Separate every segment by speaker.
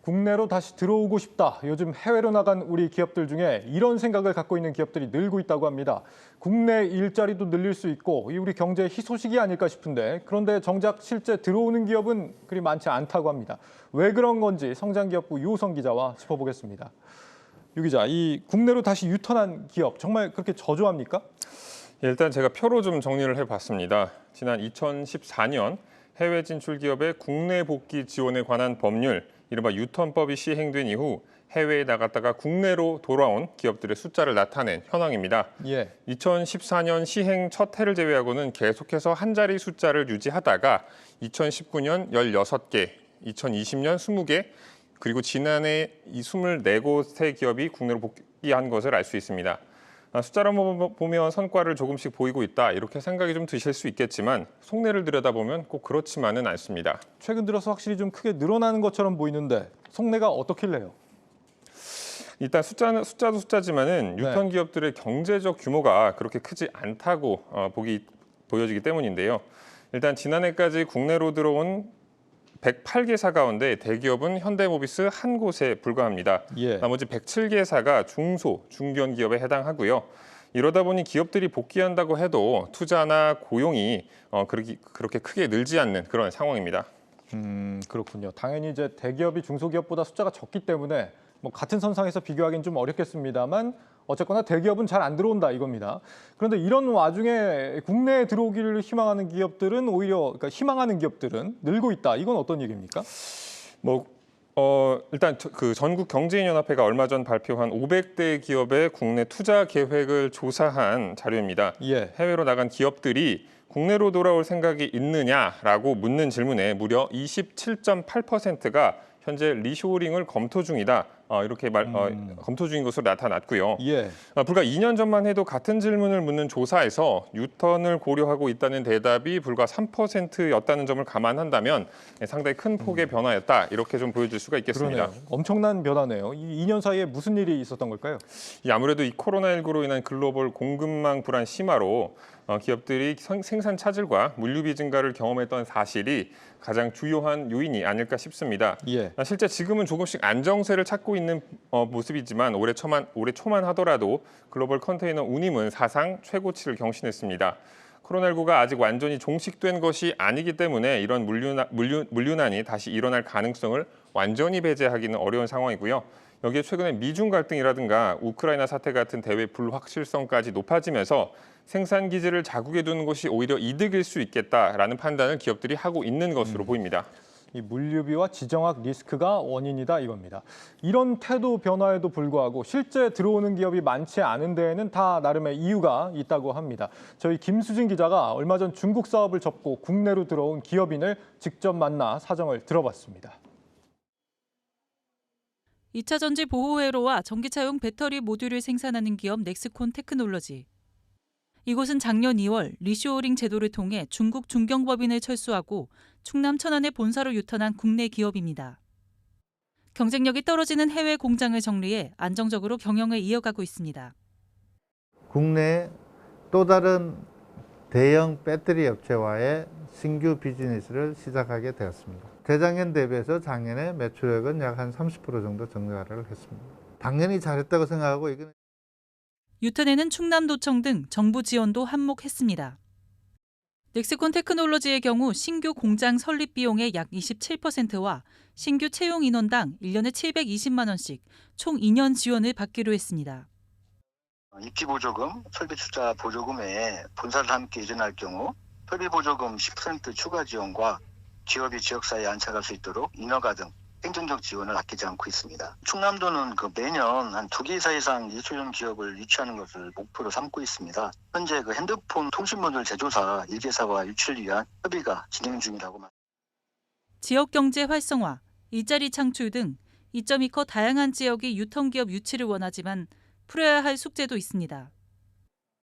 Speaker 1: 국내로 다시 들어오고 싶다. 요즘 해외로 나간 우리 기업들 중에 이런 생각을 갖고 있는 기업들이 늘고 있다고 합니다. 국내 일자리도 늘릴 수 있고 우리 경제의 희소식이 아닐까 싶은데 그런데 정작 실제 들어오는 기업은 그리 많지 않다고 합니다. 왜 그런 건지 성장기업부 유호성 기자와 짚어보겠습니다. 유 기자, 이 국내로 다시 유턴한 기업 정말 그렇게 저조합니까?
Speaker 2: 일단 제가 표로 좀 정리를 해봤습니다. 지난 2014년 해외 진출 기업의 국내 복귀 지원에 관한 법률, 이른바 유턴법이 시행된 이후 해외에 나갔다가 국내로 돌아온 기업들의 숫자를 나타낸 현황입니다. 2014년 시행 첫 해를 제외하고는 계속해서 한 자리 숫자를 유지하다가 2019년 16개, 2020년 20개, 그리고 지난해 이 24곳의 기업이 국내로 복귀한 것을 알 수 있습니다. 숫자로 보면 성과를 조금씩 보이고 있다 이렇게 생각이 좀 드실 수 있겠지만 속내를 들여다보면 꼭 그렇지만은 않습니다.
Speaker 1: 최근 들어서 확실히 좀 크게 늘어나는 것처럼 보이는데 속내가 어떻길래요?
Speaker 2: 일단 숫자도 숫자지만은 유턴 기업들의 경제적 규모가 그렇게 크지 않다고 보여지기 때문인데요. 일단 지난해까지 국내로 들어온 108개사 가운데 대기업은 현대모비스 한 곳에 불과합니다. 나머지 107개사가 중소, 중견 기업에 해당하고요. 이러다 보니 기업들이 복귀한다고 해도 투자나 고용이 그렇게 크게 늘지 않는 그런 상황입니다.
Speaker 1: 그렇군요. 당연히 이제 대기업이 중소기업보다 숫자가 적기 때문에 뭐 같은 선상에서 비교하기는 좀 어렵겠습니다만 어쨌거나 대기업은 잘 안 들어온다 이겁니다. 그런데 이런 와중에 국내에 들어오기를 희망하는 기업들은 오히려 희망하는 기업들은 늘고 있다. 이건 어떤 얘기입니까?
Speaker 2: 일단 그 전국경제인연합회가 얼마 전 발표한 500대 기업의 국내 투자 계획을 조사한 자료입니다. 해외로 나간 기업들이 국내로 돌아올 생각이 있느냐라고 묻는 질문에 무려 27.8%가 현재 리쇼어링을 검토 중이다. 이렇게 검토 중인 것으로 나타났고요. 불과 2년 전만 해도 같은 질문을 묻는 조사에서 유턴을 고려하고 있다는 대답이 불과 3%였다는 점을 감안한다면 상당히 큰 폭의 변화였다. 이렇게 좀 보여질 수가 있겠습니다.
Speaker 1: 그러네요. 엄청난 변화네요. 이 2년 사이에 무슨 일이 있었던 걸까요?
Speaker 2: 아무래도 이 코로나19로 인한 글로벌 공급망 불안 심화로 기업들이 생산 차질과 물류비 증가를 경험했던 사실이 가장 주요한 요인이 아닐까 싶습니다. 실제 지금은 조금씩 안정세를 찾고 있는 모습이지만 올해 초만 하더라도 글로벌 컨테이너 운임은 사상 최고치를 경신했습니다. 코로나19가 아직 완전히 종식된 것이 아니기 때문에 이런 물류난이 다시 일어날 가능성을 완전히 배제하기는 어려운 상황이고요. 여기에 최근에 미중 갈등이라든가 우크라이나 사태 같은 대외 불확실성까지 높아지면서 생산 기지를 자국에 두는 것이 오히려 이득일 수 있겠다라는 판단을 기업들이 하고 있는 것으로 보입니다.
Speaker 1: 이 물류비와 지정학 리스크가 원인이다 이겁니다. 이런 태도 변화에도 불구하고 실제 들어오는 기업이 많지 않은 데에는 다 나름의 이유가 있다고 합니다. 저희 김수진 기자가 얼마 전 중국 사업을 접고 국내로 들어온 기업인을 직접 만나 사정을 들어봤습니다.
Speaker 3: 2차 전지 보호회로와 전기차용 배터리 모듈을 생산하는 기업 넥스콘 테크놀로지. 이곳은 작년 2월 리쇼어링 제도를 통해 중국 중경법인을 철수하고 충남 천안에 본사로 유턴한 국내 기업입니다. 경쟁력이 떨어지는 해외 공장을 정리해 안정적으로 경영을 이어가고 있습니다.
Speaker 4: 국내 또 다른 대형 배터리 업체와의 신규 비즈니스를 시작하게 되었습니다. 재작년 대비해서 작년에 매출액은 약 한 30% 정도 증가를 했습니다. 당연히 잘했다고 생각하고 이거는
Speaker 3: 유턴에는 충남도청 등 정부 지원도 한몫했습니다. 넥스콘 테크놀로지의 경우 신규 공장 설립 비용의 약 27%와 신규 채용 인원당 1년에 720만 원씩 총 2년 지원을 받기로 했습니다.
Speaker 5: 입지 보조금, 설비 투자 보조금에 본사를 함께 이전할 경우 설비 보조금 10% 추가 지원과 기업이 지역사회에 안착할 수 있도록 인허가 등 행정적 지원을 아끼지 않고 있습니다. 충남도는 매년 한 2개사 이상 예술형 기업을 유치하는 것을 목표로 삼고 있습니다. 현재 핸드폰 통신모듈 제조사 1개사와 유치를 위한 협의가 진행 중이라고 말합니다.
Speaker 3: 지역 경제 활성화, 일자리 창출 등 2점이 커 다양한 지역이 유턴 기업 유치를 원하지만 풀어야 할 숙제도 있습니다.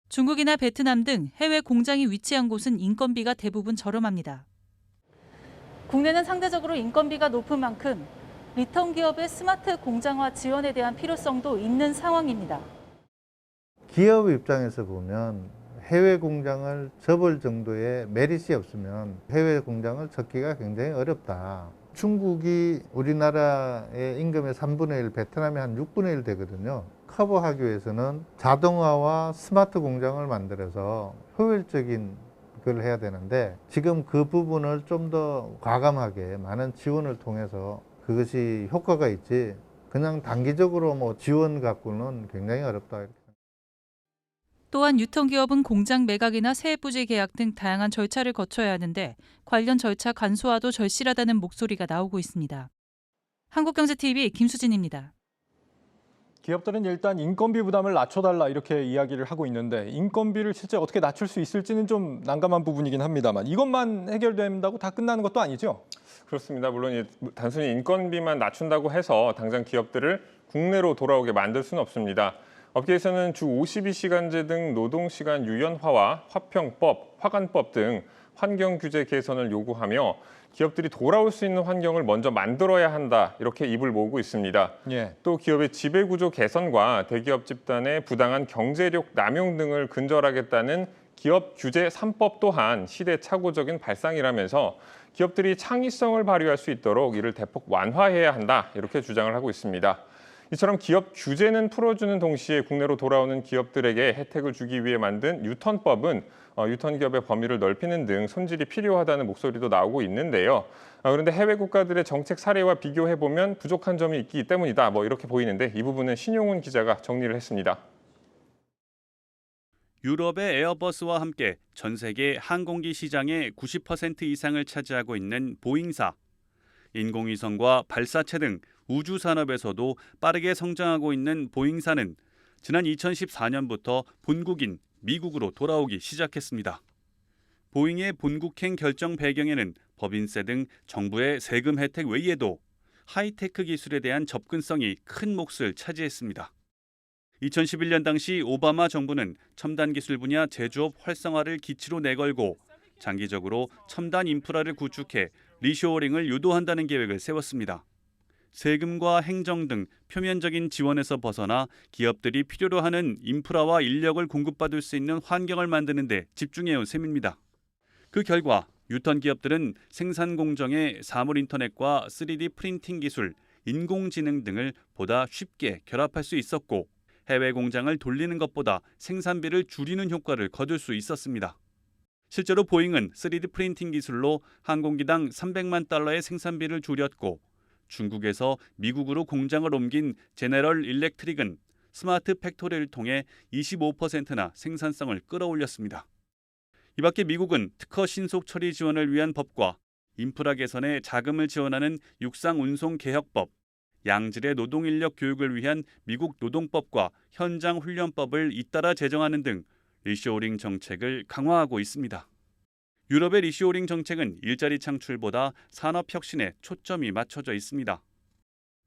Speaker 3: 중국이나 베트남 등 해외 공장이 위치한 곳은 인건비가 대부분 저렴합니다. 국내는 상대적으로 인건비가 높은 만큼 리턴 기업의 스마트 공장화 지원에 대한 필요성도 있는 상황입니다.
Speaker 4: 기업 입장에서 보면 해외 공장을 접을 정도의 메릿이 없으면 해외 공장을 접기가 굉장히 어렵다. 중국이 우리나라의 임금의 3분의 1, 베트남의 한 6분의 1 되거든요. 커버하기 위해서는 자동화와 스마트 공장을 만들어서 효율적인 걸 해야 되는데 지금 그 부분을 좀 더 과감하게 많은 지원을 통해서 그것이 효과가 있지 그냥 단기적으로 뭐 지원 갖고는 굉장히 어렵다.
Speaker 3: 또한 유통기업은 공장 매각이나 세액부지 계약 등 다양한 절차를 거쳐야 하는데 관련 절차 간소화도 절실하다는 목소리가 나오고 있습니다. 한국경제TV 김수진입니다.
Speaker 1: 기업들은 일단 인건비 부담을 낮춰달라 이렇게 이야기를 하고 있는데 인건비를 실제 어떻게 낮출 수 있을지는 좀 난감한 부분이긴 합니다만 이것만 해결된다고 다 끝나는 것도 아니죠?
Speaker 2: 그렇습니다. 물론 단순히 인건비만 낮춘다고 해서 당장 기업들을 국내로 돌아오게 만들 수는 없습니다. 업계에서는 주 52시간제 등 노동시간 유연화와 화평법, 화관법 등 환경 규제 개선을 요구하며 기업들이 돌아올 수 있는 환경을 먼저 만들어야 한다 이렇게 입을 모으고 있습니다.
Speaker 1: 예.
Speaker 2: 또 기업의 지배구조 개선과 대기업 집단의 부당한 경제력 남용 등을 근절하겠다는 기업 규제 3법 또한 시대착오적인 발상이라면서 기업들이 창의성을 발휘할 수 있도록 이를 대폭 완화해야 한다 이렇게 주장을 하고 있습니다. 이처럼 기업 규제는 풀어주는 동시에 국내로 돌아오는 기업들에게 혜택을 주기 위해 만든 유턴법은 유턴 기업의 범위를 넓히는 등 손질이 필요하다는 목소리도 나오고 있는데요. 그런데 해외 국가들의 정책 사례와 비교해보면 부족한 점이 있기 때문이다. 이렇게 보이는데 이 부분은 신용훈 기자가 정리를 했습니다.
Speaker 6: 유럽의 에어버스와 함께 전 세계 항공기 시장의 90% 이상을 차지하고 있는 보잉사. 인공위성과 발사체 등 우주 산업에서도 빠르게 성장하고 있는 보잉사는 지난 2014년부터 본국인 미국으로 돌아오기 시작했습니다. 보잉의 본국행 결정 배경에는 법인세 등 정부의 세금 혜택 외에도 하이테크 기술에 대한 접근성이 큰 몫을 차지했습니다. 2011년 당시 오바마 정부는 첨단 기술 분야 제조업 활성화를 기치로 내걸고 장기적으로 첨단 인프라를 구축해 리쇼어링을 유도한다는 계획을 세웠습니다. 세금과 행정 등 표면적인 지원에서 벗어나 기업들이 필요로 하는 인프라와 인력을 공급받을 수 있는 환경을 만드는 데 집중해온 셈입니다. 그 결과 유턴 기업들은 생산 공정의 사물 인터넷과 3D 프린팅 기술, 인공지능 등을 보다 쉽게 결합할 수 있었고 해외 공장을 돌리는 것보다 생산비를 줄이는 효과를 거둘 수 있었습니다. 실제로 보잉은 3D 프린팅 기술로 항공기당 300만 달러의 생산비를 줄였고 중국에서 미국으로 공장을 옮긴 제네럴 일렉트릭은 스마트 팩토리를 통해 25%나 생산성을 끌어올렸습니다. 이 밖에 미국은 특허 신속 처리 지원을 위한 법과 인프라 개선에 자금을 지원하는 육상 운송 개혁법, 양질의 노동 인력 교육을 위한 미국 노동법과 현장 훈련법을 잇따라 제정하는 등 리쇼어링 정책을 강화하고 있습니다. 유럽의 리쇼어링 정책은 일자리 창출보다 산업 혁신에 초점이 맞춰져 있습니다.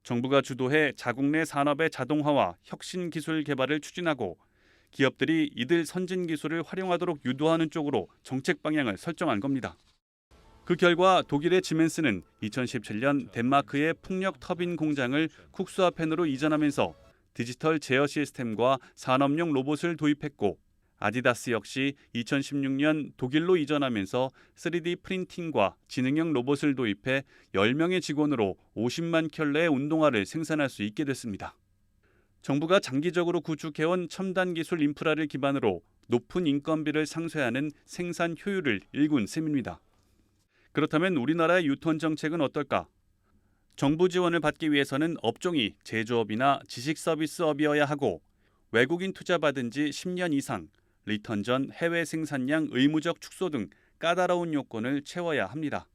Speaker 6: 정부가 주도해 자국 내 산업의 자동화와 혁신 기술 개발을 추진하고 기업들이 이들 선진 기술을 활용하도록 유도하는 쪽으로 정책 방향을 설정한 겁니다. 그 결과 독일의 지멘스는 2017년 덴마크의 풍력 터빈 공장을 쿡스하펜으로 이전하면서 디지털 제어 시스템과 산업용 로봇을 도입했고 아디다스 역시 2016년 독일로 이전하면서 3D 프린팅과 지능형 로봇을 도입해 10명의 직원으로 50만 켤레의 운동화를 생산할 수 있게 됐습니다. 정부가 장기적으로 구축해온 첨단 기술 인프라를 기반으로 높은 인건비를 상쇄하는 생산 효율을 일군 셈입니다. 그렇다면 우리나라의 유턴 정책은 어떨까? 정부 지원을 받기 위해서는 업종이 제조업이나 지식서비스업이어야 하고 외국인 투자 받은 지 10년 이상, 리턴 전 해외 생산량 의무적 축소 등 까다로운 요건을 채워야 합니다.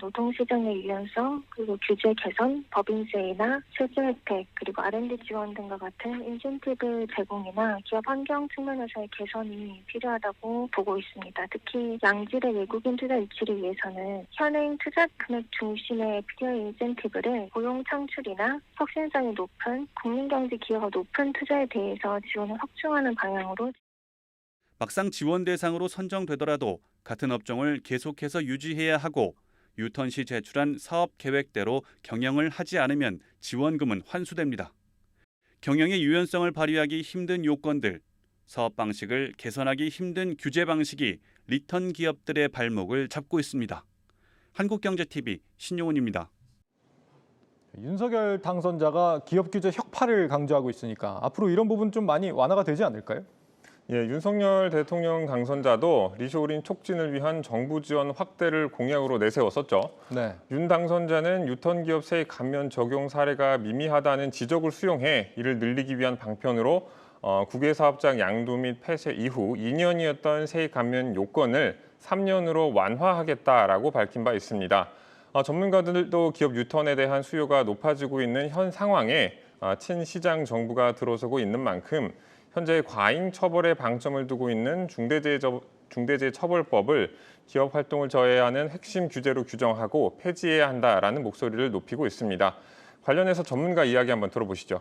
Speaker 7: 노동시장의 유연성, 그리고 규제 개선, 법인세나 세제 혜택, 그리고 R&D 지원 등과 같은 인센티브 제공이나 기업 환경 측면에서의 개선이 필요하다고 보고 있습니다. 특히 양질의 외국인 투자 유치를 위해서는 현행 투자 금액 중심의 필요한 인센티브를 고용 창출이나 혁신성이 높은 국민경제 기여가 높은 투자에 대해서 지원을 확충하는 방향으로
Speaker 6: 막상 지원 대상으로 선정되더라도 같은 업종을 계속해서 유지해야 하고 유턴 시 제출한 사업 계획대로 경영을 하지 않으면 지원금은 환수됩니다. 경영의 유연성을 발휘하기 힘든 요건들, 사업 방식을 개선하기 힘든 규제 방식이 리턴 기업들의 발목을 잡고 있습니다. 한국경제TV 신용훈입니다.
Speaker 1: 윤석열 당선자가 기업 규제 혁파를 강조하고 있으니까 앞으로 이런 부분 좀 많이 완화가 되지 않을까요?
Speaker 2: 예, 윤석열 대통령 당선자도 리쇼어링 촉진을 위한 정부 지원 확대를 공약으로 내세웠었죠.
Speaker 1: 네.
Speaker 2: 윤 당선자는 유턴 기업 세액 감면 적용 사례가 미미하다는 지적을 수용해 이를 늘리기 위한 방편으로 국외 사업장 양도 및 폐쇄 이후 2년이었던 세액 감면 요건을 3년으로 완화하겠다라고 밝힌 바 있습니다. 전문가들도 기업 유턴에 대한 수요가 높아지고 있는 현 상황에 친시장 정부가 들어서고 있는 만큼 현재 과잉 처벌에 방점을 두고 있는 중대재해처벌법을 기업 활동을 저해하는 핵심 규제로 규정하고 폐지해야 한다라는 목소리를 높이고 있습니다. 관련해서 전문가 이야기 한번 들어보시죠.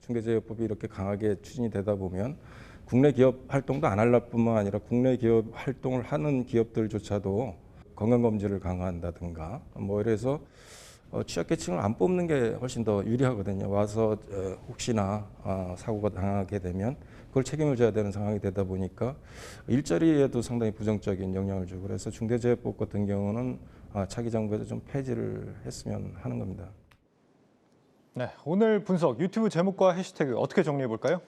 Speaker 8: 중대재해법이 이렇게 강하게 추진이 되다 보면 국내 기업 활동도 안 할 뿐만 아니라 국내 기업 활동을 하는 기업들조차도 건강검진을 강화한다든가 뭐 이래서 취약계층을 안 뽑는 게 훨씬 더 유리하거든요. 와서 혹시나 사고가 당하게 되면 그걸 책임을 져야 되는 상황이 되다 보니까 일자리에도 상당히 부정적인 영향을 주고 그래서 중대재해법 같은 경우는 차기 정부에서 좀 폐지를 했으면 하는 겁니다.
Speaker 1: 네, 오늘 분석 유튜브 제목과 해시태그 어떻게 정리해 볼까요?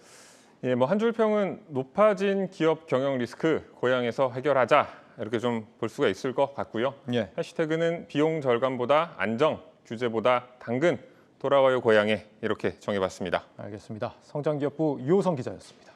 Speaker 2: 예, 뭐 한 줄 평은 높아진 기업 경영 리스크 고향에서 해결하자 이렇게 좀 볼 수가 있을 것 같고요.
Speaker 1: 예.
Speaker 2: 해시태그는 비용 절감보다 안정, 규제보다 당근, 돌아와요 고향에 이렇게 정해봤습니다.
Speaker 1: 알겠습니다. 성장기업부 유호성 기자였습니다.